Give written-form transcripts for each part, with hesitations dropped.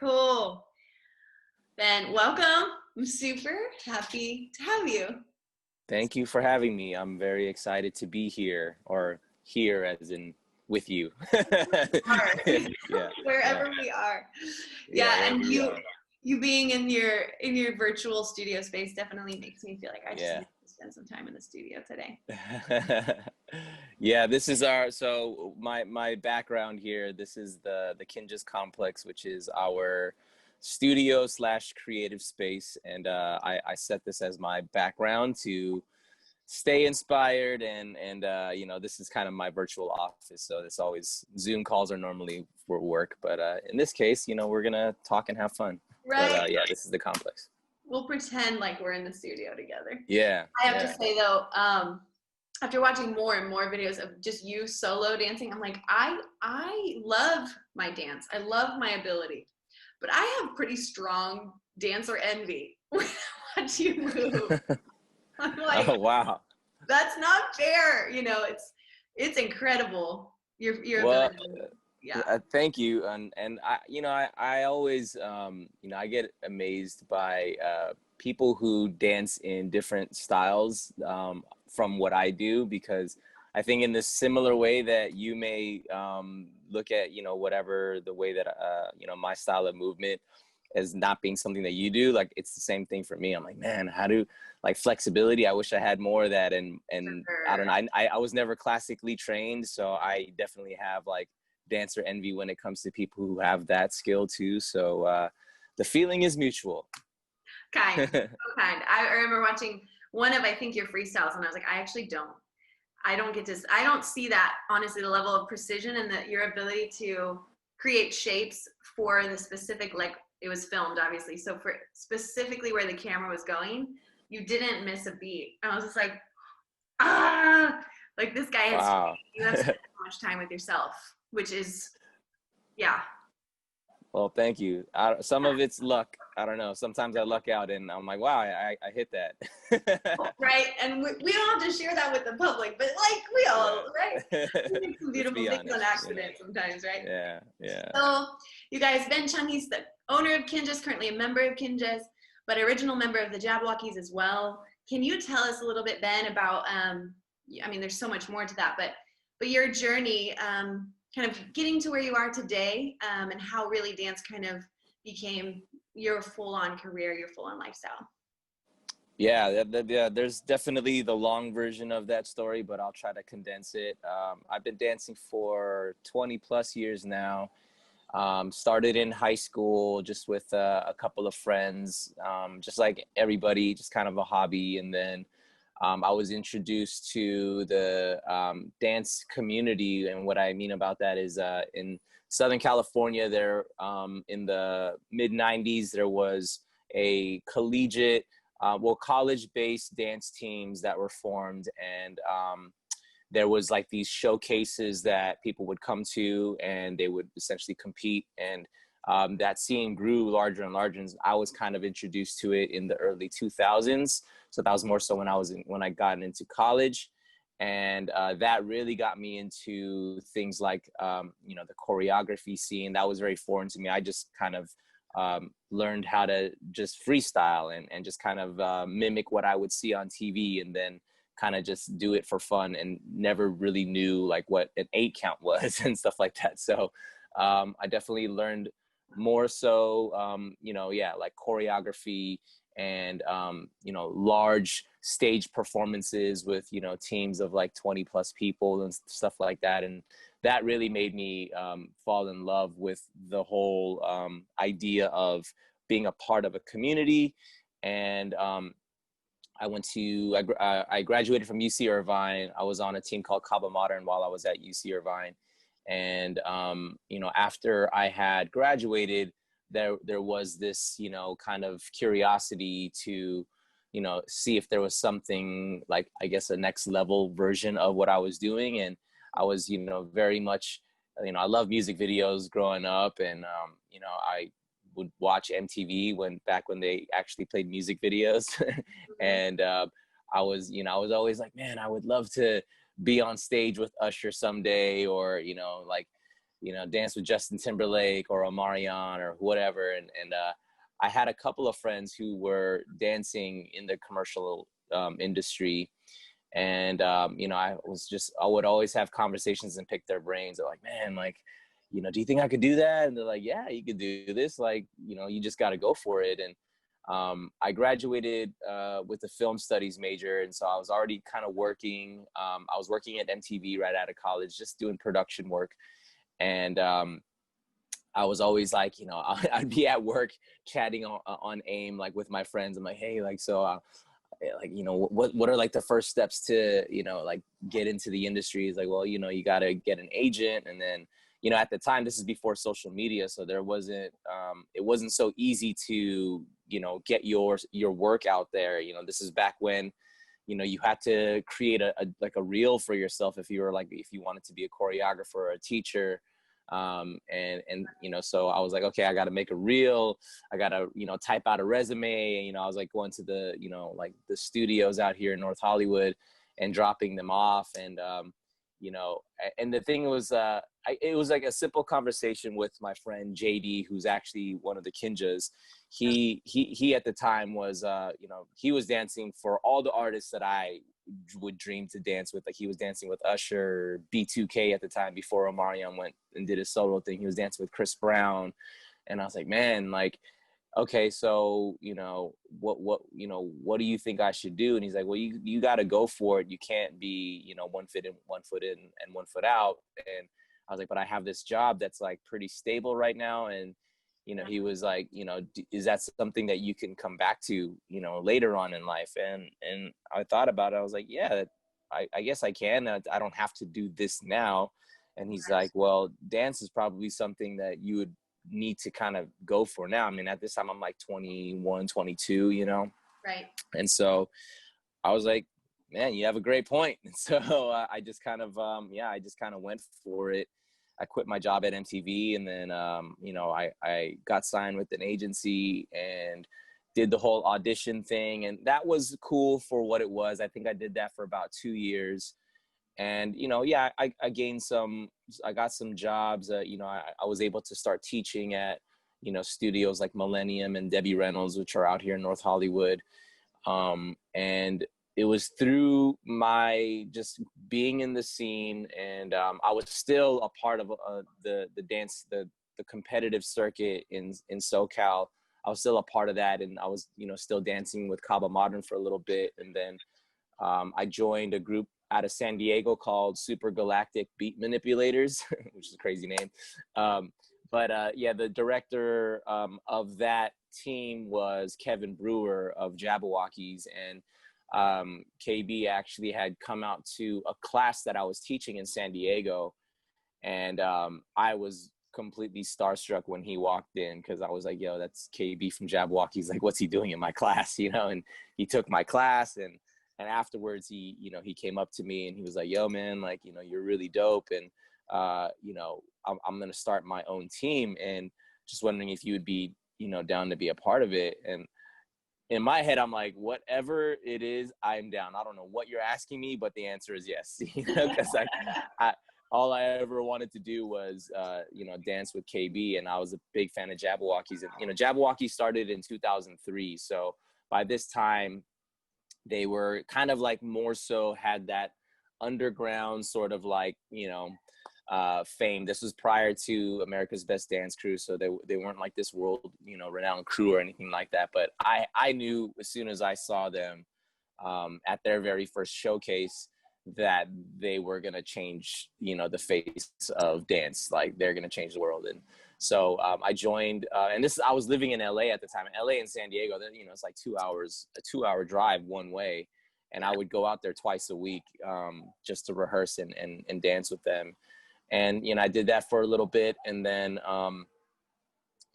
Cool. Ben, welcome. I'm super happy to have you. Thank you for having me. I'm very excited to be here, or here as in with you. Yeah. Wherever we are. Yeah, and you being in your virtual studio space definitely makes me feel like I just need to spend some time in the studio today. Yeah, this is so my background here, this is the Kinjaz Komplex, which is our studio / creative space, and I set this as my background to stay inspired, and this is kind of my virtual office, so it's always Zoom calls are normally for work, but in this case, we're gonna talk and have fun. Right. But yeah, this is the complex. We'll pretend like we're in the studio together. Yeah. I have to say though, after watching more and more videos of just you solo dancing, I'm like, I love my dance. I love my ability, but I have pretty strong dancer envy when I watch you move. I'm like, oh wow, that's not fair. It's incredible. Your ability. Yeah. Thank you, and I always I get amazed by people who dance in different styles from what I do, because I think in this similar way that you may look at whatever the way that my style of movement as not being something that you do, like it's the same thing for me. I'm like, man, how do like flexibility? I wish I had more of that, and sure. I don't know. I was never classically trained, so I definitely have like dancer envy when it comes to people who have that skill too. So the feeling is mutual. Kind, so kind. I remember watching one of, I think, your freestyles, and I was like, I don't see that, honestly, the level of precision and your ability to create shapes for the specific, like it was filmed obviously, so for specifically where the camera was going, you didn't miss a beat. I was just like, like this guy has, you have spent so much time with yourself, which is, yeah. Well, thank you. Some of it's luck. I don't know. Sometimes I luck out and I'm like, wow, I hit that. Right. And we don't have to share that with the public, but like we all, right? We make some beautiful things on accident sometimes, right? Yeah. Yeah. So you guys, Ben Chung, he's the owner of Kinjaz, currently a member of Kinjaz, but original member of the Jabbawockeez as well. Can you tell us a little bit, Ben, about, I mean, there's so much more to that, but your journey, kind of getting to where you are today, and how really dance kind of became your full-on career, your full-on lifestyle. Yeah, there's definitely the long version of that story, but I'll try to condense it. I've been dancing for 20 plus years now. Started in high school just with a couple of friends, just like everybody, just kind of a hobby. And then I was introduced to the dance community, and what I mean about that is in Southern California, there in the mid-90s, there was a collegiate, college-based dance teams that were formed, and there was like these showcases that people would come to, and they would essentially compete, and that scene grew larger and larger, and I was kind of introduced to it in the early 2000s. So that was more so when I got into college, and that really got me into things like the choreography scene. That was very foreign to me. I just kind of learned how to just freestyle and just kind of mimic what I would see on TV, and then kind of just do it for fun, and never really knew like what an 8 count was and stuff like that. So I definitely learned more so, like choreography and, large stage performances with, teams of like 20 plus people and stuff like that. And that really made me fall in love with the whole idea of being a part of a community. And I graduated from UC Irvine. I was on a team called Cabo Modern while I was at UC Irvine. And, after I had graduated, there was this, kind of curiosity to, see if there was something like, I guess, a next level version of what I was doing. And I was, very much, I love music videos growing up, and, I would watch MTV back when they actually played music videos. And I was always like, man, I would love to be on stage with Usher someday, or, dance with Justin Timberlake or Omarion or whatever. And I had a couple of friends who were dancing in the commercial industry. And, I would always have conversations and pick their brains. They're like, man, like, do you think I could do that? And they're like, yeah, you could do this. Like, you just got to go for it. And I graduated with a film studies major. And so I was already kind of working. I was working at MTV right out of college, just doing production work. And I was always like, I'd be at work chatting on AIM, like with my friends. I'm like, hey, like, so what are like the first steps to, like get into the industry? Is like, well, you got to get an agent. And then, at the time, this is before social media. So there wasn't, it wasn't so easy to, get your work out there. This is back when, you had to create a reel for yourself if you wanted to be a choreographer or a teacher. So I was like, okay, I got to make a reel. I got to, type out a resume. And, I was like going to the, like the studios out here in North Hollywood and dropping them off. And, and the thing was, it was like a simple conversation with my friend JD, who's actually one of the Kinjaz. He at the time was, he was dancing for all the artists that I would dream to dance with. Like he was dancing with Usher, B2K at the time before Omarion went and did his solo thing. He was dancing with Chris Brown. And I was like, man, like, okay, so, what do you think I should do? And he's like, well, you got to go for it. You can't be, one foot in and 1 foot out. And I was like, but I have this job that's like pretty stable right now. And, he was like, is that something that you can come back to, later on in life? And I thought about it. I was like, yeah, I guess I can. I don't have to do this now. And he's like, well, dance is probably something that you would need to kind of go for now. I mean, at this time I'm like 21, 22, Right. And so I was like, man, you have a great point. And so I just kind of, I just kind of went for it. I quit my job at MTV, and then, I got signed with an agency and did the whole audition thing. And that was cool for what it was. I think I did that for about 2 years. And, I gained I got some jobs. I was able to start teaching at, studios like Millennium and Debbie Reynolds, which are out here in North Hollywood. And it was through my just being in the scene, and I was still a part of the dance, the competitive circuit in SoCal. I was still a part of that, and I was, still dancing with Cabo Modern for a little bit. And then I joined a group out of San Diego called Super Galactic Beat Manipulators, which is a crazy name. The director of that team was Kevin Brewer of Jabbawockeez, and KB actually had come out to a class that I was teaching in San Diego, and I was completely starstruck when he walked in, because I was like, yo, that's KB from Jabbawockeez. Like, what's he doing in my class? And he took my class, and afterwards he came up to me and he was like, yo, man, like, you're really dope, and I'm gonna start my own team, and just wondering if you would be down to be a part of it. And in my head, I'm like, whatever it is, I'm down. I don't know what you're asking me, but the answer is yes. Because all I ever wanted to do was, dance with KB, and I was a big fan of Jabbawockeez. And Jabbawockeez started in 2003, so by this time, they were kind of like more so had that underground sort of like fame. This was prior to America's Best Dance Crew, so they weren't like this world renowned crew or anything like that. But I knew as soon as I saw them at their very first showcase that they were gonna change the face of dance. Like, they're gonna change the world. And so I joined, and I was living in LA at the time. LA and San Diego, it's like 2 hours, a 2-hour drive one way. And I would go out there twice a week just to rehearse and dance with them. And, I did that for a little bit. And then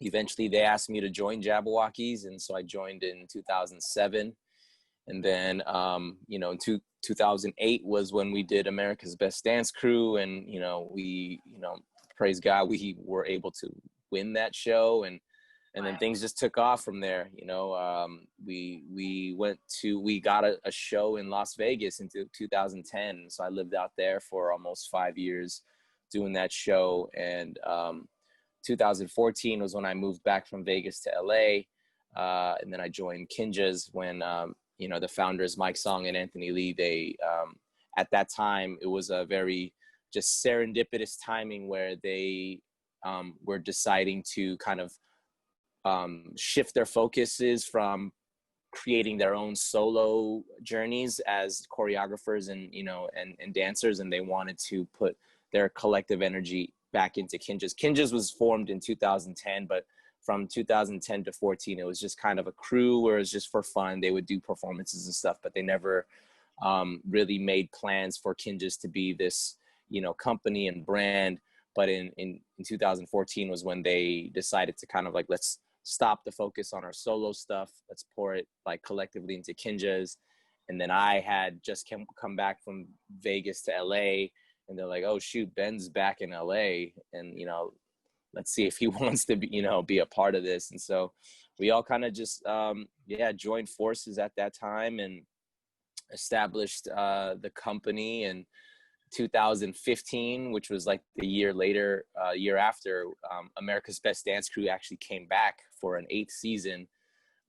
eventually they asked me to join Jabbawockeez. And so I joined in 2007. And then, in 2008 was when we did America's Best Dance Crew. And, we, praise God, we were able to win that show. And then things just took off from there. We got a show in Las Vegas in 2010. So I lived out there for almost 5 years doing that show. And 2014 was when I moved back from Vegas to LA. And then I joined Kinjaz when, the founders, Mike Song and Anthony Lee, they, at that time, it was a very just serendipitous timing where they were deciding to kind of shift their focuses from creating their own solo journeys as choreographers and dancers, and they wanted to put their collective energy back into Kinjaz. Kinjaz was formed in 2010, but from 2010 to 14, it was just kind of a crew where it was just for fun. They would do performances and stuff, but they never really made plans for Kinjaz to be this, company and brand. But in 2014 was when they decided to kind of like, let's stop the focus on our solo stuff. Let's pour it like collectively into Kinjaz. And then I had just come back from Vegas to LA, and they're like, oh shoot, Ben's back in LA, and let's see if he wants to be a part of this. And so we all kind of just joined forces at that time and established the company. And 2015, which was like the year after, America's Best Dance Crew actually came back for an 8th season,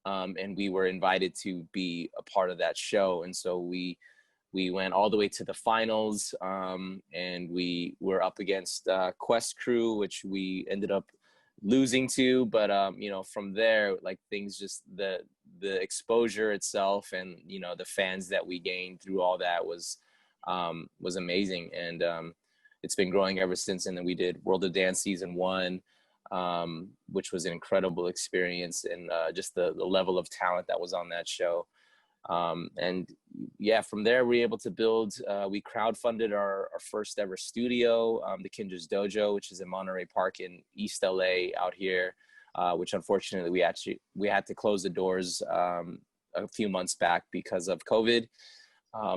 and we were invited to be a part of that show. And so we went all the way to the finals, and we were up against Quest Crew, which we ended up losing to. But from there, like things just the exposure itself and the fans that we gained through all that was amazing. And it's been growing ever since. And then we did World of Dance season 1, which was an incredible experience, and just the level of talent that was on that show. And yeah, from there we were able to build, we crowdfunded our first ever studio, the Kinjaz Dojo, which is in Monterey Park in East LA out here, which unfortunately we had to close the doors a few months back because of COVID.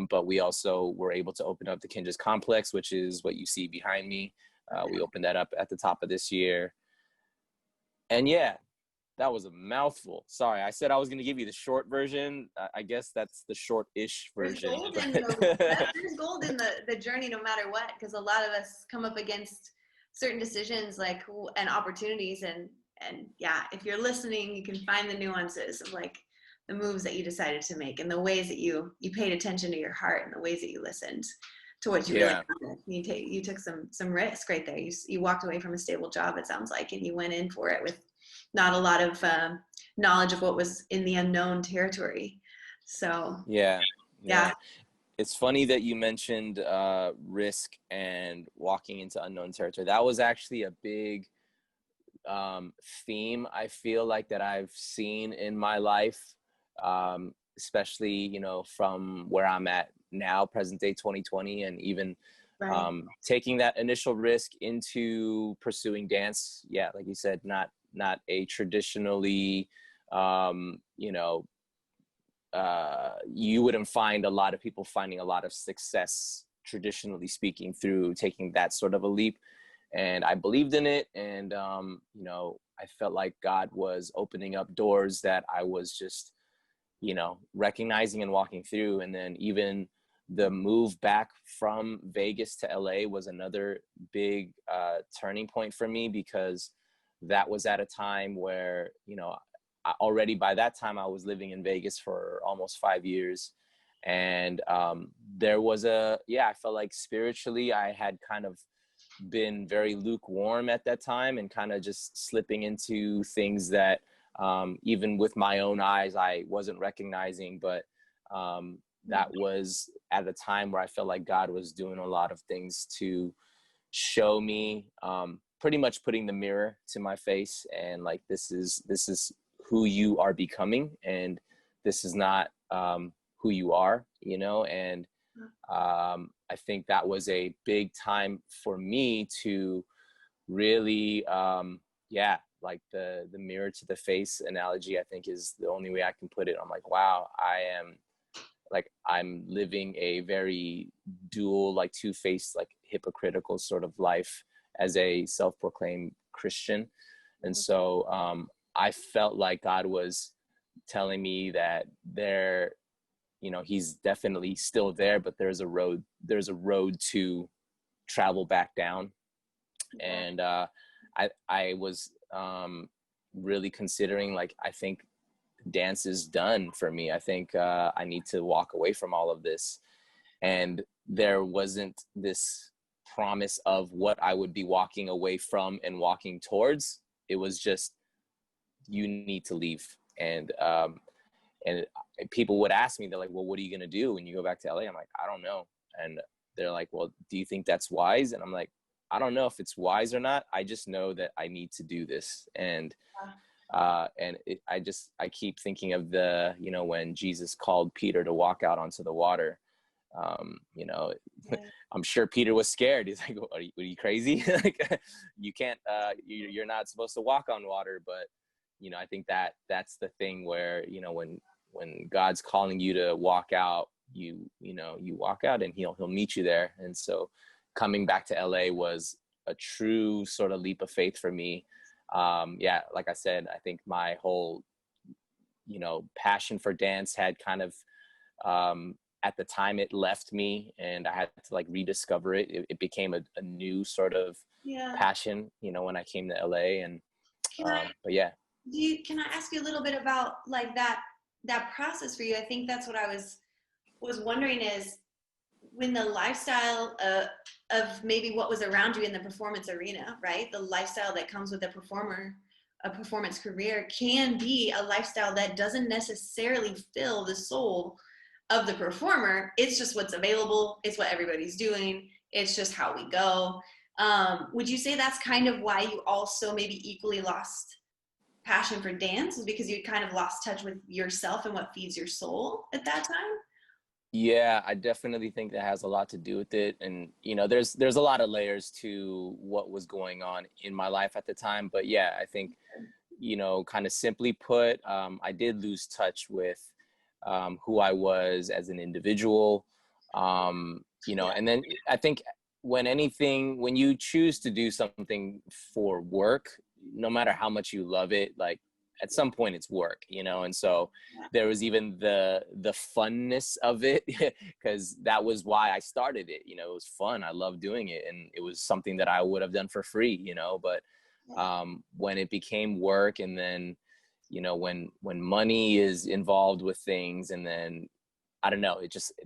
But we also were able to open up the Kinjaz Komplex, which is what you see behind me. We opened that up at the top of this year. And yeah, that was a mouthful. Sorry, I said I was going to give you the short version. I guess that's the short-ish version. There's gold in the journey no matter what, because a lot of us come up against certain decisions and opportunities. And yeah, if you're listening, you can find the nuances of like the moves that you decided to make and the ways that you paid attention to your heart and the ways that you listened to what you really wanted. You took some risk right there. You walked away from a stable job, it sounds like, and you went in for it with not a lot of knowledge of what was in the unknown territory. So yeah. It's funny that you mentioned risk and walking into unknown territory. That was actually a big theme I feel like that I've seen in my life, especially from where I'm at now, present day 2020, and even taking that initial risk into pursuing dance. Yeah, like you said, not a traditionally you wouldn't find a lot of people finding a lot of success, traditionally speaking, through taking that sort of a leap. And I believed in it, and I felt like God was opening up doors that I was just recognizing and walking through. And then even the move back from Vegas to LA was another big turning point for me, because that was at a time where already by that time I was living in Vegas for almost 5 years. And there was I felt like spiritually I had kind of been very lukewarm at that time, and kind of just slipping into things that even with my own eyes I wasn't recognizing. But that was at a time where I felt like God was doing a lot of things to show me, pretty much putting the mirror to my face, and like, this is who you are becoming, and this is not who you are, and I think that was a big time for me to really, like the mirror to the face analogy, I think, is the only way I can put it. I'm like, wow, I'm living a very dual, like two-faced, like hypocritical sort of life as a self-proclaimed Christian. And so I felt like God was telling me that he's definitely still there, but there's a road to travel back down. And I was really considering, like, I think dance is done for me. I think I need to walk away from all of this. And there wasn't this promise of what I would be walking away from and walking towards. It was just, you need to leave. And people would ask me, they're like, well, what are you going to do when you go back to LA? I'm like, I don't know. And they're like, well, do you think that's wise? And I'm like, I don't know if it's wise or not. I just know that I need to do this. And I keep thinking of when Jesus called Peter to walk out onto the water. I'm sure Peter was scared. He's like, are you crazy? Like, you can't, you're not supposed to walk on water. But, I think that's the thing where, when God's calling you to walk out, you walk out, and he'll meet you there. And so coming back to LA was a true sort of leap of faith for me. Like I said, I think my whole, passion for dance had kind of, at the time it left me, and I had to like rediscover it. It became a new sort of passion, when I came to LA. And, can I ask you a little bit about like that process for you? I think that's what I was wondering, is when the lifestyle of maybe what was around you in the performance arena, right? The lifestyle that comes with a performance career can be a lifestyle that doesn't necessarily fill the soul of the performer. It's just what's available. It's what everybody's doing. It's just how we go. Would you say that's kind of why you also maybe equally lost passion for dance, is because you kind of lost touch with yourself and what feeds your soul at that time? Yeah, I definitely think that has a lot to do with it. And, there's a lot of layers to what was going on in my life at the time. But yeah, I think, kind of simply put, I did lose touch with who I was as an individual, and then I think when you choose to do something for work, no matter how much you love it, like at some point it's work, and so there was even the funness of it, because that was why I started it. It was fun. I loved doing it, and it was something that I would have done for free, but when it became work, and then when money is involved with things, and then I don't know,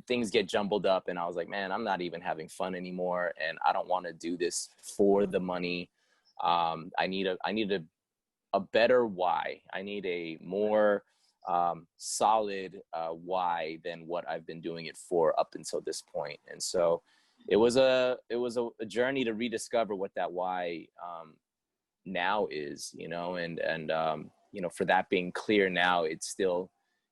things get jumbled up, and I was like, man, I'm not even having fun anymore, and I don't want to do this for the money. I need a better why. I need a more solid why than what I've been doing it for up until this point. And so it was a journey to rediscover what that why now is, and for that being clear now, it still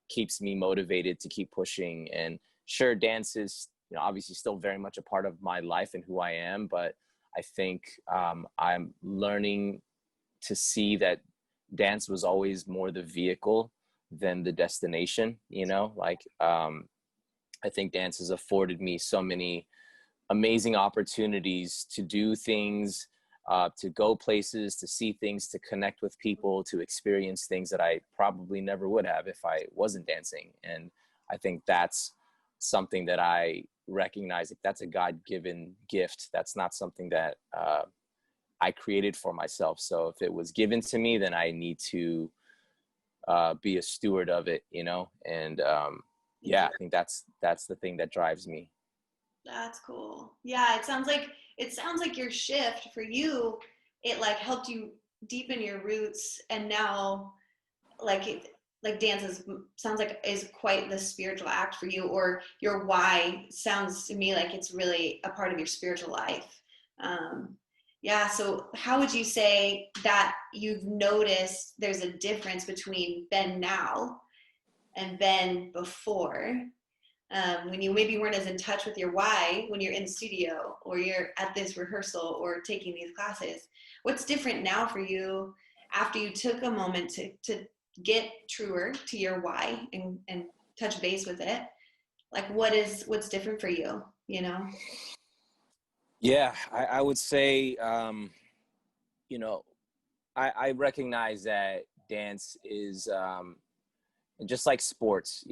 keeps me motivated to keep pushing. And sure, dance is, obviously still very much a part of my life and who I am, but I think I'm learning to see that dance was always more the vehicle than the destination. I think dance has afforded me so many amazing opportunities to do things, to go places, to see things, to connect with people, to experience things that I probably never would have if I wasn't dancing. And I think that's something that I recognize, if that's a God-given gift. That's not something that I created for myself. So if it was given to me, then I need to be a steward of it, and I think that's the thing that drives me. That's cool. Yeah, it sounds like your shift for you, it like helped you deepen your roots, and now like dance sounds like is quite the spiritual act for you, or your why sounds to me like it's really a part of your spiritual life. So how would you say that you've noticed there's a difference between Ben now and Ben before? When you maybe weren't as in touch with your why when you're in the studio, or you're at this rehearsal, or taking these classes. What's different now for you after you took a moment to get truer to your why and touch base with it? Like what's different for you, Yeah, I would say, I recognize that dance is just like sports,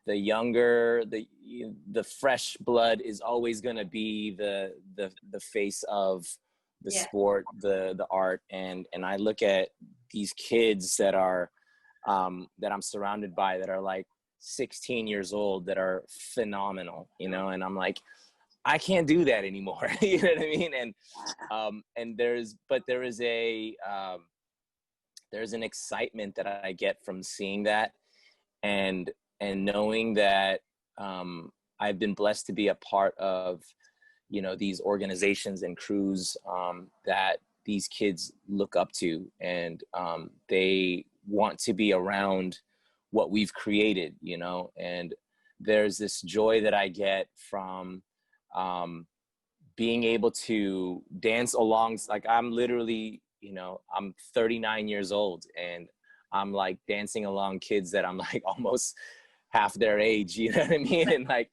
the younger, the fresh blood is always going to be the face of the Yeah. sport, the art, and I look at these kids that are that I'm surrounded by that are like 16 years old that are phenomenal, you know, and I'm like, I can't do that anymore. You know what I mean? And there's an excitement that I get from seeing that, and knowing that I've been blessed to be a part of, you know, these organizations and crews that these kids look up to, and they want to be around what we've created, you know. And there's this joy that I get from being able to dance along. Like, I'm literally, you know, I'm 39 years old and I'm like dancing along kids that I'm like almost half their age, you know what I mean? And like,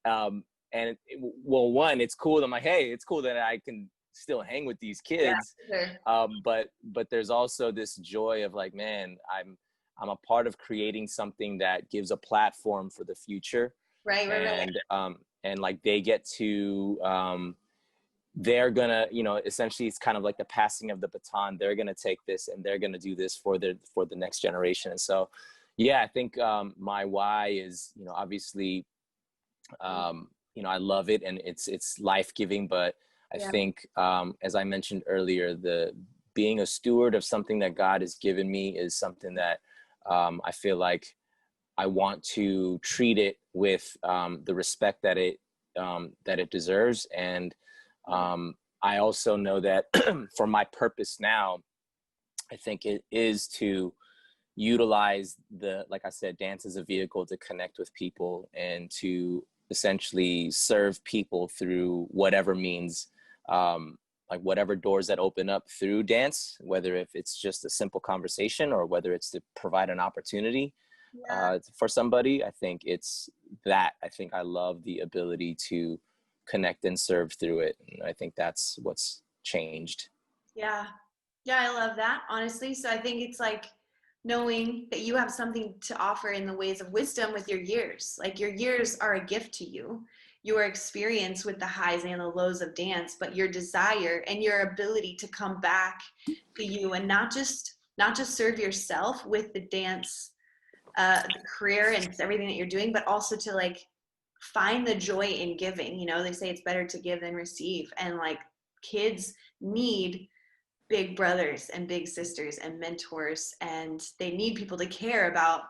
well, one, it's cool. I'm like, hey, it's cool that I can still hang with these kids. Yeah, sure. But there's also this joy of like, man, I'm a part of creating something that gives a platform for the future. Right. And like they get to, they're gonna, you know, essentially it's kind of like the passing of the baton. They're gonna take this and they're gonna do this for the next generation. And so, yeah, I think my why is, you know, obviously, you know, I love it and it's life-giving, but I think, as I mentioned earlier, the being a steward of something that God has given me is something that I feel like I want to treat it with the respect that it deserves. And I also know that for my purpose now, I think it is to utilize like I said, dance as a vehicle to connect with people and to essentially serve people through whatever means, like whatever doors that open up through dance, whether if it's just a simple conversation or whether it's to provide an opportunity for somebody. I think it's that. I think I love the ability to connect and serve through it. And I think that's what's changed. Yeah. I love that, honestly. So I think it's like knowing that you have something to offer in the ways of wisdom with your years. Like, your years are a gift to you, your experience with the highs and the lows of dance, but your desire and your ability to come back to you and not just serve yourself with the dance career and everything that you're doing, but also to like find the joy in giving. You know, they say it's better to give than receive, and like kids need big brothers and big sisters and mentors, and they need people to care about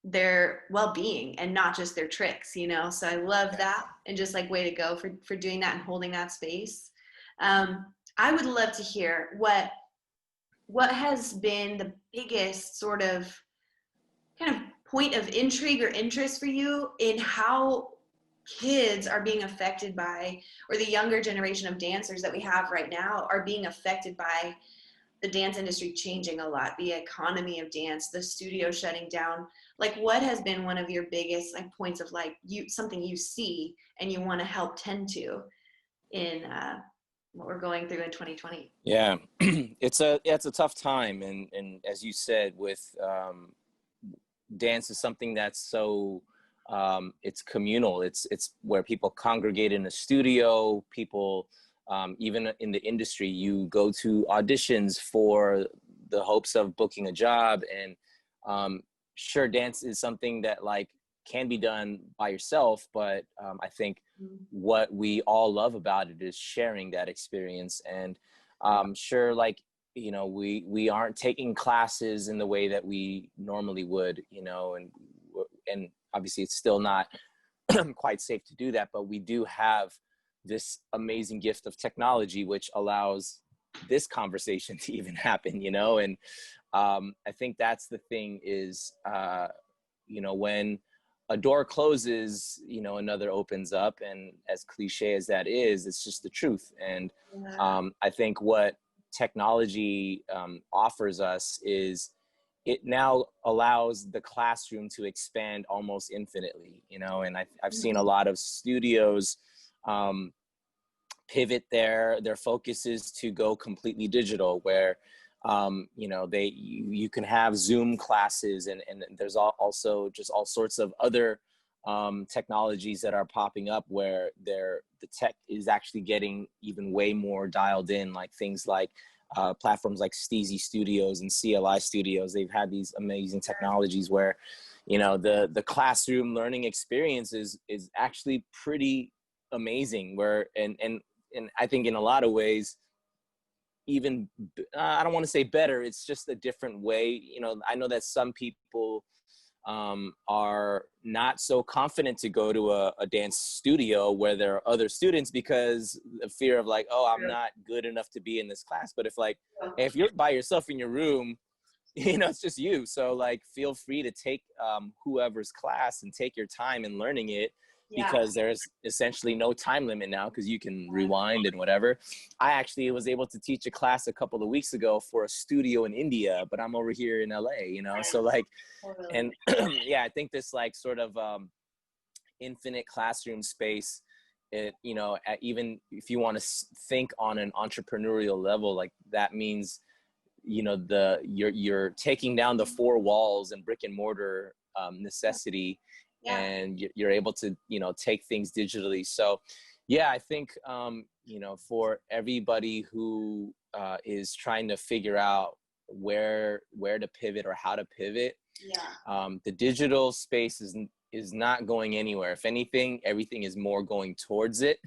their well-being and not just their tricks, you know. So I love that, and just like, way to go for doing that and holding that space. I would love to hear what has been the biggest sort of kind of point of intrigue or interest for you in how kids are being affected by, or the younger generation of dancers that we have right now are being affected by the dance industry changing a lot, the economy of dance, the studio shutting down. Like, what has been one of your biggest like points of like something you see and you want to help tend to in what we're going through in 2020? Yeah, it's a tough time, and as you said, with dance is something that's so it's communal. It's where people congregate in a studio. People, even in the industry, you go to auditions for the hopes of booking a job. And sure, dance is something that like can be done by yourself, but I think what we all love about it is sharing that experience. And sure, like, you know, we aren't taking classes in the way that we normally would, you know, and obviously it's still not quite safe to do that, but we do have this amazing gift of technology, which allows this conversation to even happen, you know. And I think that's the thing is, you know, when a door closes, you know, another opens up. And as cliche as that is, it's just the truth. And I think what technology offers us is it now allows the classroom to expand almost infinitely, you know. And I've seen a lot of studios pivot their focuses to go completely digital, where you know, you can have Zoom classes, and there's also just all sorts of other technologies that are popping up where the tech is actually getting even way more dialed in, like things like platforms like Steezy Studios and CLI Studios. They've had these amazing technologies where, you know, the classroom learning experience is actually pretty amazing, where and I think in a lot of ways, even I don't want to say better, it's just a different way. You know, I know that some people are not so confident to go to a dance studio where there are other students because the fear of like, oh, I'm not good enough to be in this class. But if you're by yourself in your room, you know, it's just you. So like, feel free to take whoever's class and take your time in learning it, because there's essentially no time limit now, because you can rewind and whatever. I actually was able to teach a class a couple of weeks ago for a studio in India, but I'm over here in LA, you know? So like, and yeah, I think this like sort of infinite classroom space, it, you know, even if you want to think on an entrepreneurial level, like that means, you know, you're taking down the four walls and brick and mortar necessity, and you're able to, you know, take things digitally. So yeah, I think, you know, for everybody who is trying to figure out where to pivot or how to pivot, the digital space is not going anywhere. If anything, everything is more going towards it.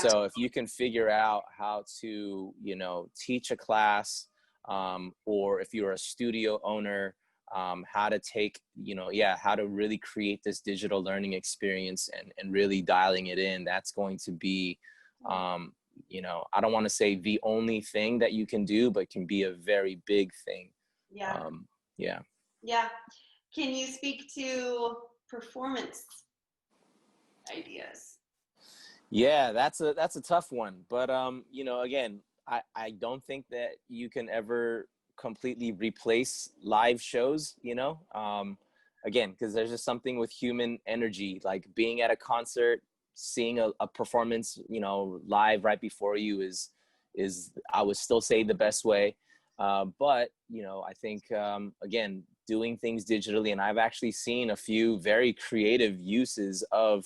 So if you can figure out how to, you know, teach a class, or if you're a studio owner, how to take, you know, how to really create this digital learning experience and really dialing it in, that's going to be, you know, I don't want to say the only thing that you can do, but can be a very big thing. Can you speak to performance ideas? Yeah, that's a tough one. But, you know, again, I don't think that you can ever completely replace live shows, you know, again, because there's just something with human energy, like being at a concert, seeing a performance, you know, live right before you is I would still say the best way. But, you know, I think, again, doing things digitally, and I've actually seen a few very creative uses of,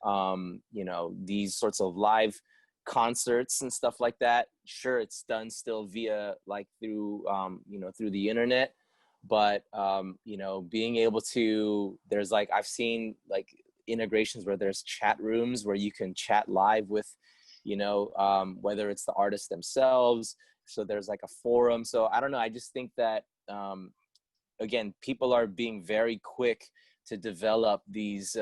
you know, these sorts of live concerts and stuff like that. Sure, it's done still via like through, you know, through the internet, but, you know, being able to, there's like, I've seen like integrations where there's chat rooms where you can chat live with, you know, whether it's the artists themselves. So there's like a forum. So I don't know. I just think that, again, people are being very quick to develop these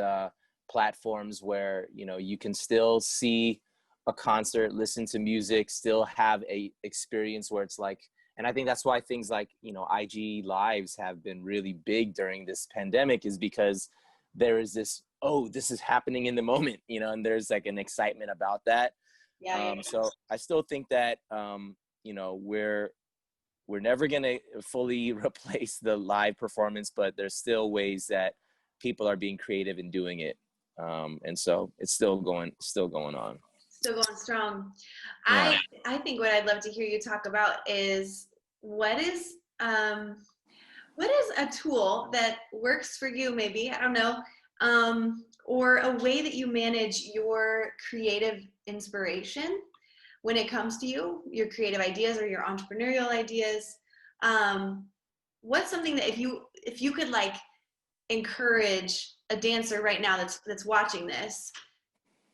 platforms where, you know, you can still see a concert, listen to music, still have a experience where it's like, and I think that's why things like, you know, IG lives have been really big during this pandemic, is because there is this, oh, this is happening in the moment, you know, and there's like an excitement about that. So I still think that, you know, we're never going to fully replace the live performance, but there's still ways that people are being creative in doing it. And so it's still going on. Still going strong. I think what I'd love to hear you talk about is what is a tool that works for you, maybe, I don't know, or a way that you manage your creative inspiration when it comes to your creative ideas or your entrepreneurial ideas. What's something that if you could like encourage a dancer right now that's watching this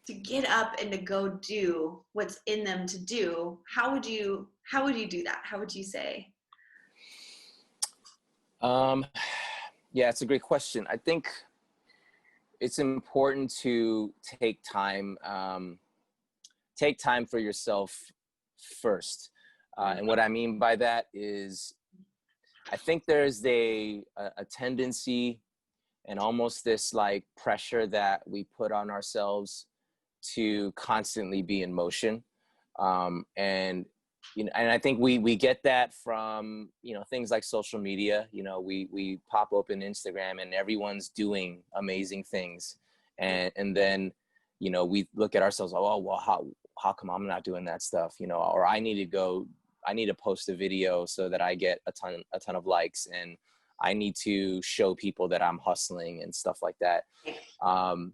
to get up and to go do what's in them to do, how would you do that? How would you say? Yeah, it's a great question. I think it's important to take time for yourself first. And what I mean by that is, I think there's a tendency and almost this like pressure that we put on ourselves to constantly be in motion. And, you know, and I think we get that from, you know, things like social media. You know, we pop open Instagram and everyone's doing amazing things. And then, you know, we look at ourselves, oh, well, how come I'm not doing that stuff? You know, or I need to post a video so that I get a ton of likes. And I need to show people that I'm hustling and stuff like that. And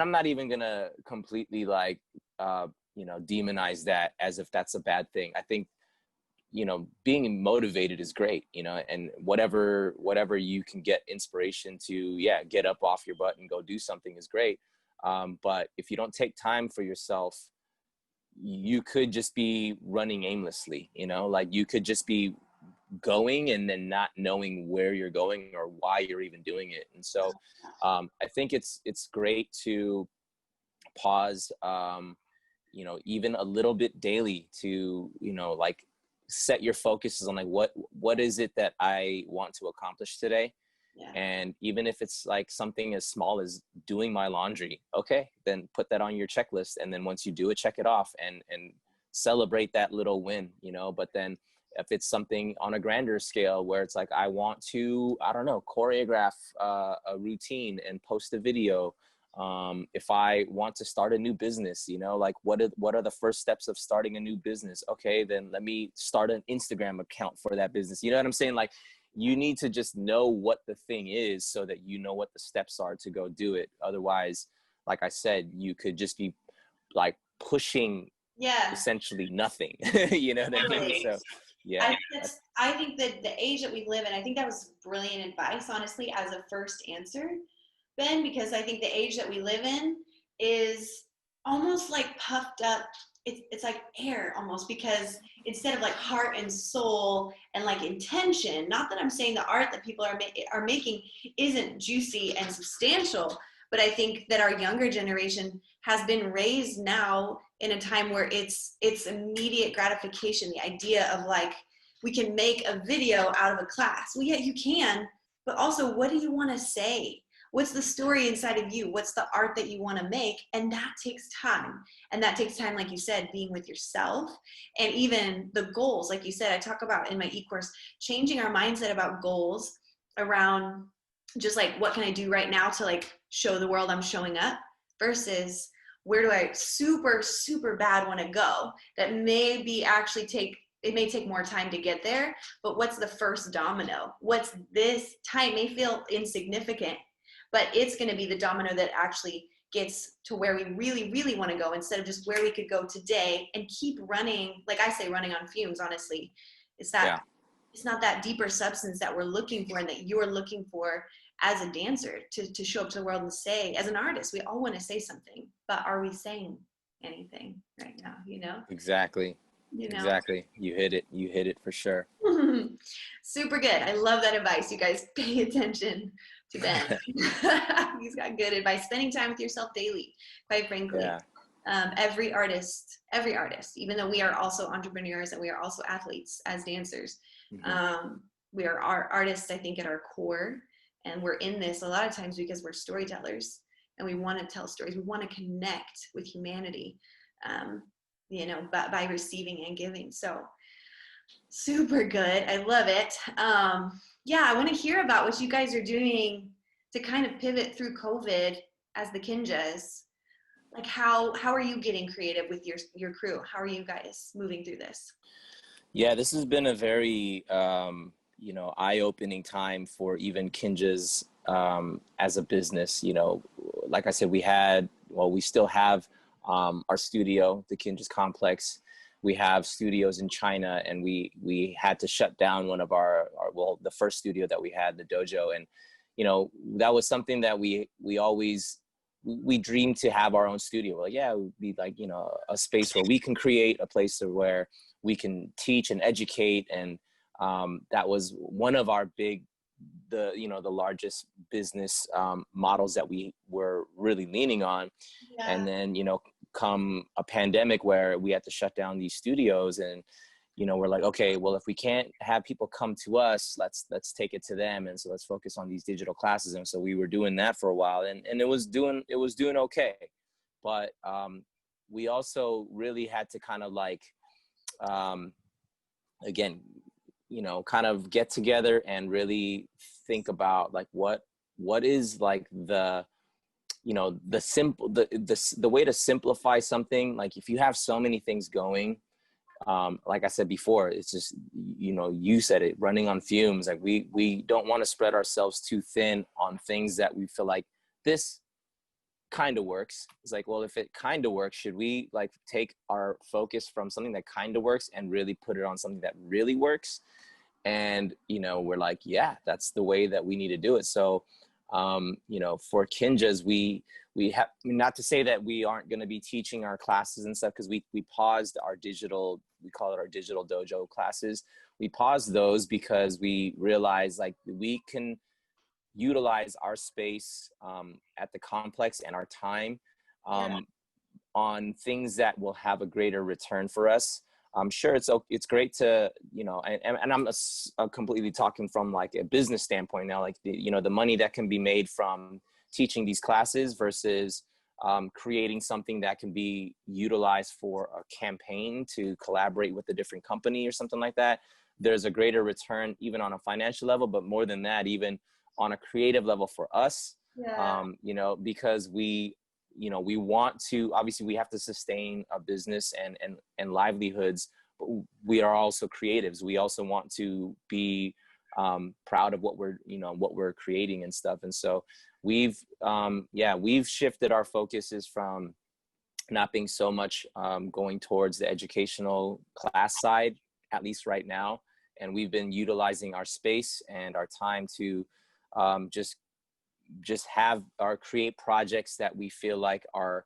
I'm not even gonna completely like, demonize that as if that's a bad thing. I think, being motivated is great, and whatever you can get inspiration to, get up off your butt and go do something is great. But if you don't take time for yourself, you could just be running aimlessly, like you could just be going and then not knowing where you're going or why you're even doing it. And so I think it's great to pause, even a little bit daily to, like set your focuses on like, what is it that I want to accomplish today? Yeah. And even if it's like something as small as doing my laundry, okay, then put that on your checklist. And then once you do it, check it off and celebrate that little win, but then if it's something on a grander scale where it's like, I want to, I don't know, choreograph a routine and post a video. If I want to start a new business, like what are the first steps of starting a new business? Okay, then let me start an Instagram account for that business. You know what I'm saying? Like, you need to just know what the thing is so that you know what the steps are to go do it. Otherwise, like I said, you could just be like pushing essentially nothing. You know what I mean? So yeah. I think that the age that we live in, I think that was brilliant advice, honestly, as a first answer, Ben, because I think the age that we live in is almost like puffed up. It's like air almost, because instead of like heart and soul and like intention, not that I'm saying the art that people are making isn't juicy and substantial, but I think that our younger generation has been raised now in a time where it's immediate gratification. The idea of like, we can make a video out of a class. Well, yeah, you can, but also what do you want to say? What's the story inside of you? What's the art that you want to make? And that takes time. And that takes time, like you said, being with yourself, and even the goals. Like you said, I talk about in my e-course, changing our mindset about goals around just like, what can I do right now to like show the world I'm showing up, versus where do I super, super bad want to go that maybe actually it may take more time to get there, but what's the first domino? What's this time may feel insignificant, but it's going to be the domino that actually gets to where we really, really want to go, instead of just where we could go today and keep running. Like I say, running on fumes, honestly. It's not that deeper substance that we're looking for and that you're looking for as a dancer to show up to the world and say, as an artist, we all want to say something, but are we saying anything right now? Exactly. Exactly. You hit it for sure. Super good. I love that advice. You guys pay attention to Ben. He's got good advice. Spending time with yourself daily, quite frankly. Yeah. Every artist, even though we are also entrepreneurs and we are also athletes as dancers, we are artists, I think, at our core. And we're in this a lot of times because we're storytellers and we want to tell stories. We want to connect with humanity, by receiving and giving. So super good. I love it. I want to hear about what you guys are doing to kind of pivot through COVID as the Kinjaz. Like how are you getting creative with your crew? How are you guys moving through this? Yeah, this has been a very, eye-opening time for even Kinjaz as a business. Like I said, we still have our studio, the Kinjaz Komplex. We have studios in China, and we had to shut down one of the first studio that we had, the dojo. And, that was something that we dreamed to have our own studio. Like, it would be like, a space where we can create, a place where we can teach and educate. And that was one of our the largest business models that we were really leaning on. Yeah. And then, come a pandemic where we had to shut down these studios, and, we're like, okay, well, if we can't have people come to us, let's take it to them. And so let's focus on these digital classes. And so we were doing that for a while, and it was doing okay. But we also really had to kind of like, again, kind of get together and really think about like what is like the way to simplify something. Like, if you have so many things going, like I said before, it's just, you said it, running on fumes. Like we don't want to spread ourselves too thin on things that we feel like this kind of works. It's like, well, if it kind of works, should we like take our focus from something that kind of works and really put it on something that really works? And, we're like, yeah, that's the way that we need to do it. So, for Kinjaz, we have, not to say that we aren't going to be teaching our classes and stuff, because we paused our digital, we call it our digital dojo classes. We paused those because we realized like we can utilize our space at the complex and our time on things that will have a greater return for us. I'm sure it's great to, and I'm completely talking from like a business standpoint now, like the money that can be made from teaching these classes versus creating something that can be utilized for a campaign to collaborate with a different company or something like that. There's a greater return even on a financial level, but more than that, even on a creative level for us, because we want to, obviously we have to sustain a business and livelihoods, but we are also creatives. We also want to be proud of what we're creating and stuff. And so we've shifted our focuses from not being so much going towards the educational class side, at least right now. And we've been utilizing our space and our time to just have or create projects that we feel like are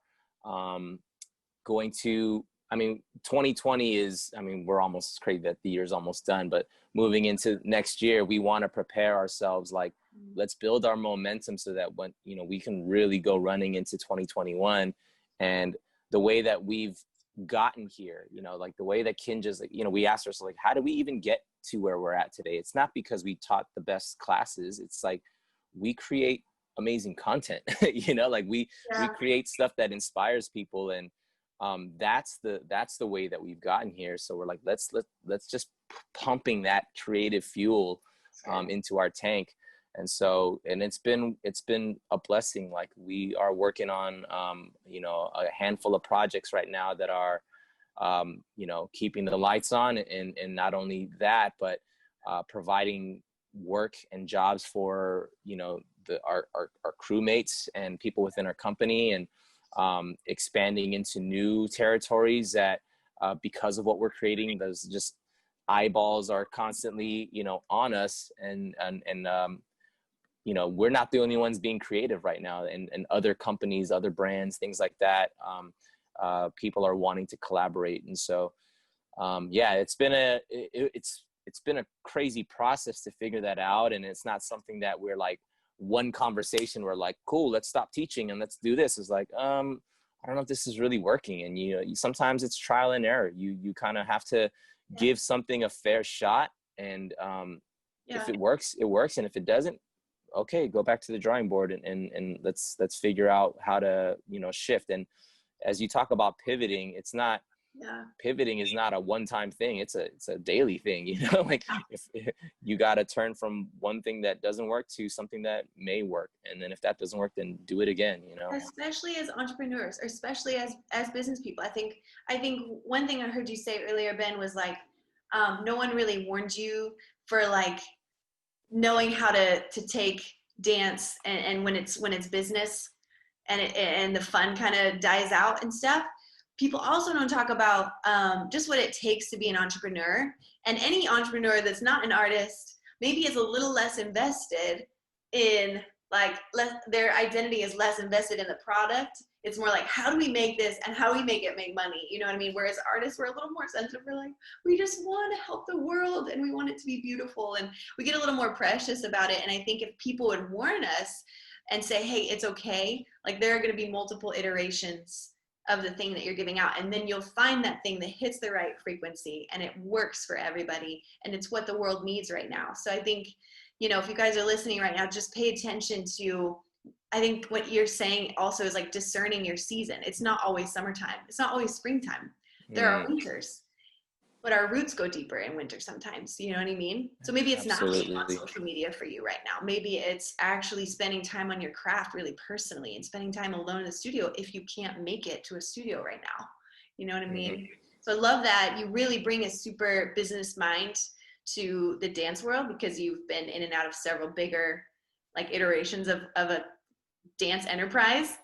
going to, 2020 is, we're almost crazy that the year's almost done, but moving into next year, we want to prepare ourselves, like, let's build our momentum so that when, we can really go running into 2021. And the way that we've gotten here, like the way that Kinjaz, we asked ourselves, like, how do we even get to where we're at today? It's not because we taught the best classes. It's like, we create amazing content, we create stuff that inspires people. And that's the way that we've gotten here. So we're like, let's just pumping that creative fuel into our tank. And so, and it's been a blessing. Like we are working on, a handful of projects right now that are, keeping the lights on, and not only that, but providing work and jobs for, our crewmates and people within our company, and expanding into new territories that because of what we're creating, those just eyeballs are constantly, on us. And we're not the only ones being creative right now, and other companies, other brands, things like that. People are wanting to collaborate. And so, it's been a crazy process to figure that out. And it's not something that we're like, one conversation we're like, cool, let's stop teaching and let's do this. It's like, I don't know if this is really working. And sometimes it's trial and error. You kind of have to give something a fair shot. And if it works, it works. And if it doesn't, okay, go back to the drawing board and let's figure out how to, shift. And as you talk about pivoting, it's not, pivoting is not a one-time thing. It's a daily thing, like if you got to turn from one thing that doesn't work to something that may work. And then if that doesn't work, then do it again, especially as entrepreneurs, or especially as business people. I think one thing I heard you say earlier, Ben, was like, no one really warned you for like knowing how to take dance and when it's business and the fun kind of dies out and stuff. People also don't talk about just what it takes to be an entrepreneur. And any entrepreneur that's not an artist maybe is a little less invested in, like, their identity is less invested in the product. It's more like, how do we make this and how do we make it make money? You know what I mean? Whereas artists, we're a little more sensitive. We're like, we just want to help the world and we want it to be beautiful. And we get a little more precious about it. And I think if people would warn us and say, hey, it's okay. Like, there are going to be multiple iterations of the thing that you're giving out. And then you'll find that thing that hits the right frequency and it works for everybody. And it's what the world needs right now. So I think, if you guys are listening right now, just pay attention to, I think what you're saying also is like discerning your season. It's not always summertime. It's not always springtime. There are winters, but our roots go deeper in winter sometimes. You know what I mean? So maybe it's Absolutely. not being on social media for you right now. Maybe it's actually spending time on your craft really personally and spending time alone in the studio if you can't make it to a studio right now. You know what I mean? So I love that you really bring a super business mind to the dance world, because you've been in and out of several bigger like iterations of a dance enterprise.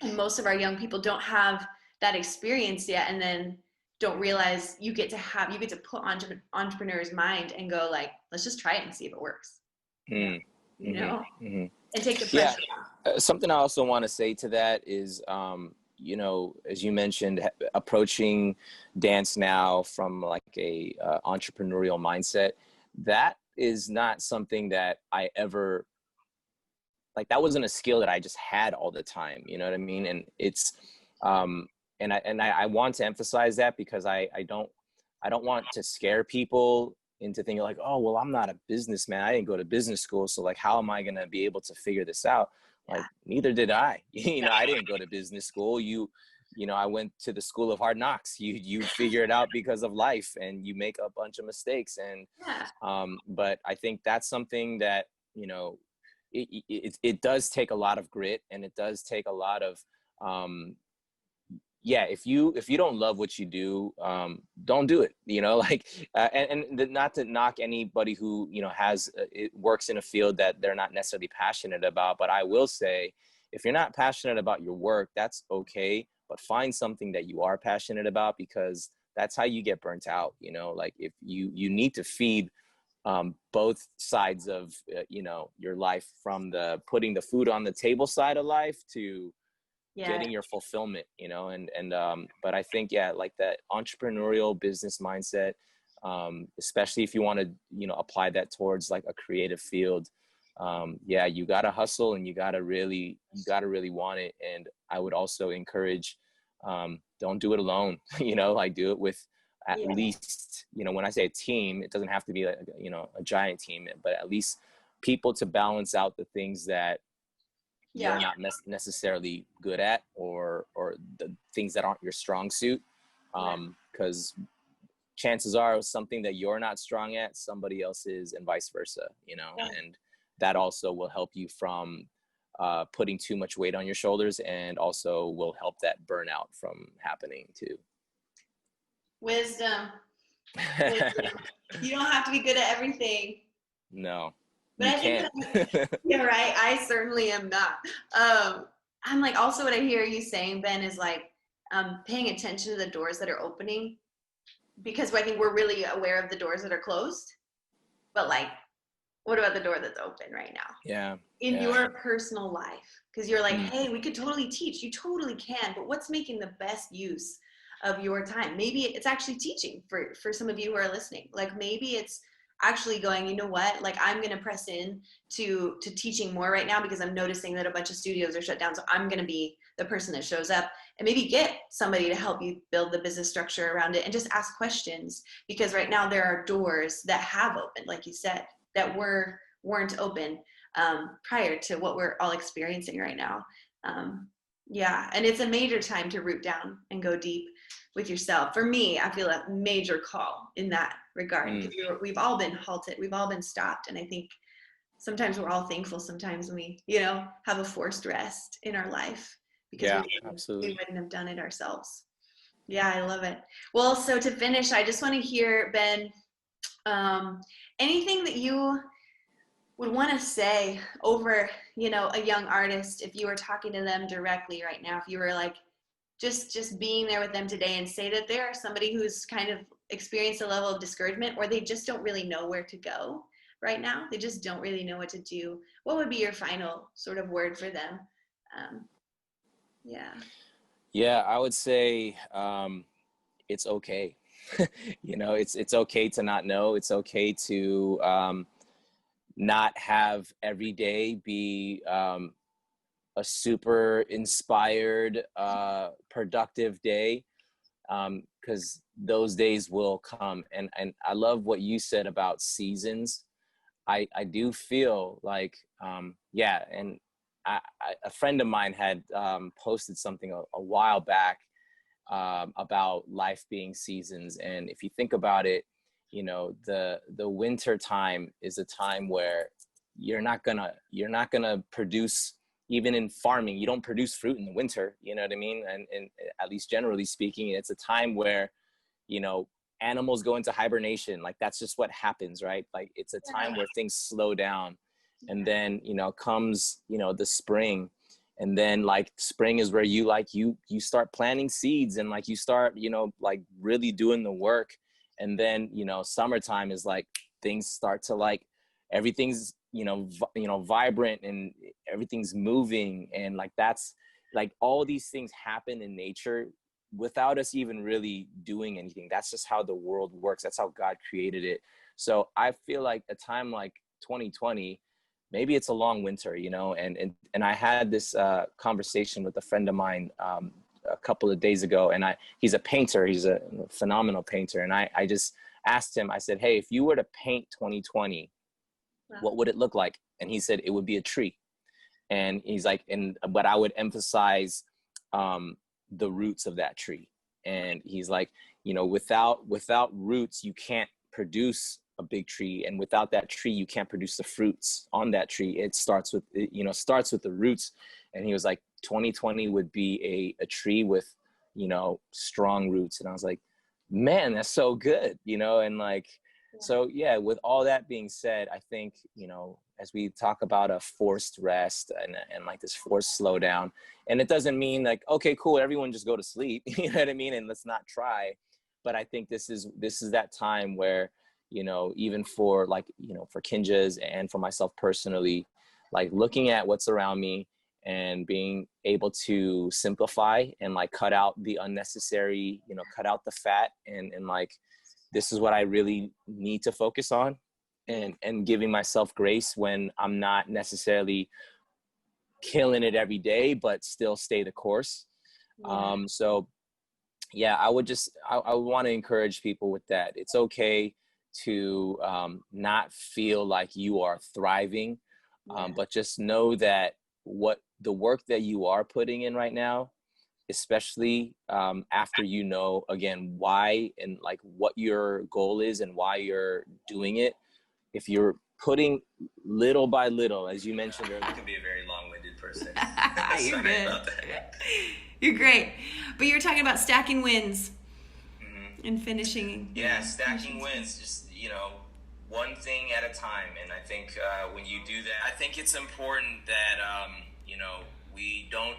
And most of our young people don't have that experience yet, and then don't realize you get to put entrepreneur's mind and go like, let's just try it and see if it works. Mm. You Mm-hmm. know, Mm-hmm. and take the pressure off. Something I also want to say to that is, as you mentioned, approaching dance now from like a entrepreneurial mindset, that is not something that I ever, like, that wasn't a skill that I just had all the time. You know what I mean? And it's, and I want to emphasize that, because I don't want to scare people into thinking like, oh, well, I'm not a businessman. I didn't go to business school. So like, how am I going to be able to figure this out? Like, neither did I. I didn't go to business school. I went to the school of hard knocks. You figure it out because of life, and you make a bunch of mistakes. And, but I think that's something that, it does take a lot of grit, and it does take a lot of, if you don't love what you do, don't do it, and not to knock anybody who, it works in a field that they're not necessarily passionate about. But I will say, if you're not passionate about your work, that's okay, but find something that you are passionate about, because that's how you get burnt out. Like, if you need to feed both sides of, your life, from the putting the food on the table side of life to getting your fulfillment, but I think, like that entrepreneurial business mindset, especially if you want to, apply that towards like a creative field, you got to hustle, and you got to really want it. And I would also encourage, don't do it alone, like do it with at least, when I say a team, it doesn't have to be like, a giant team, but at least people to balance out the things that you're not necessarily good at, or the things that aren't your strong suit. Because chances are something that you're not strong at, somebody else is, and vice versa, and that also will help you from putting too much weight on your shoulders, and also will help that burnout from happening too. Wisdom. You don't have to be good at everything. No, but you I can't. think you're right. I certainly am not. I'm like, also what I hear you saying, Ben, is like paying attention to the doors that are opening, because I think we're really aware of the doors that are closed. But like, what about the door that's open right now? In your personal life? Because you're like, hey, we could totally teach. You totally can. But what's making the best use of your time? Maybe it's actually teaching for some of you who are listening. Like, maybe it's actually going, you know what, like, I'm going to press in to teaching more right now, because I'm noticing that a bunch of studios are shut down. So I'm going to be the person that shows up, and maybe get somebody to help you build the business structure around it, and just ask questions. Because right now there are doors that have opened, like you said, that weren't open prior to what we're all experiencing right now. And it's a major time to root down and go deep with yourself. For me, I feel a major call in that regard, because we've all been halted, we've all been stopped. And I think sometimes we're all thankful sometimes when we, have a forced rest in our life, because we wouldn't have done it ourselves. I love it. Well, so to finish, I just want to hear, Ben, anything that you would want to say over, a young artist, if you were talking to them directly right now, if you were like, just being there with them today, and say that they're somebody who's kind of experienced a level of discouragement, or they just don't really know where to go right now. They just don't really know what to do. What would be your final sort of word for them? I would say, it's okay. It's okay to not know. It's okay to not have every day be a super inspired, productive day, because those days will come. And I love what you said about seasons. I do feel like, and a friend of mine had posted something a while back about life being seasons. And if you think about it, the winter time is a time where you're not gonna produce. Even in farming, you don't produce fruit in the winter, you know what I mean? And at least generally speaking, it's a time where you know, animals go into hibernation. Like that's just what happens, right? Like it's a time where things slow down. And then, you know, comes, you know, the spring. And then like spring is where you start planting seeds and like you start, you know, like really doing the work. And then, you know, summertime is like things start to like everything's, you know, vibrant and everything's moving. And like that's like all these things happen in nature without us even really doing anything. That's just how the world works. That's how God created it. So I feel like a time like 2020, maybe it's a long winter, you know, and I had this conversation with a friend of mine a couple of days ago, and he's a painter. He's a phenomenal painter. And I just asked him, I said, hey, if you were to paint 2020, what would it look like? And he said, it would be a tree. And he's like, but I would emphasize the roots of that tree. And he's like, you know, without roots, you can't produce a big tree, and without that tree you can't produce the fruits on that tree. It starts with the roots. And he was like, 2020 would be a tree with, you know, strong roots. And I was like, man, that's so good, you know. And like, so yeah, with all that being said, I think, you know, as we talk about a forced rest and like this forced slowdown, and it doesn't mean like, okay, cool, everyone just go to sleep, you know what I mean, and let's not try. But I think this is that time where, you know, even for like, you know, for Kinjaz and for myself personally, like looking at what's around me and being able to simplify and like cut out the unnecessary, you know, cut out the fat, and like, this is what I really need to focus on, and giving myself grace when I'm not necessarily killing it every day, but still stay the course. So yeah, I would want to encourage people with that. It's okay to not feel like you are thriving, but just know that what the work that you are putting in right now, especially after you know, again, why and like what your goal is and why you're doing it, if you're putting little by little, as you mentioned earlier, you can be a very long-winded person. You're good. You're great. But you're talking about stacking wins and finishing. Yeah, stacking wins, just, you know, one thing at a time. And I think when you do that, I think it's important that, you know, we don't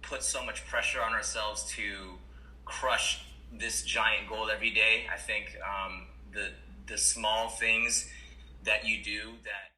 put so much pressure on ourselves to crush this giant goal every day. I think the small things that you do that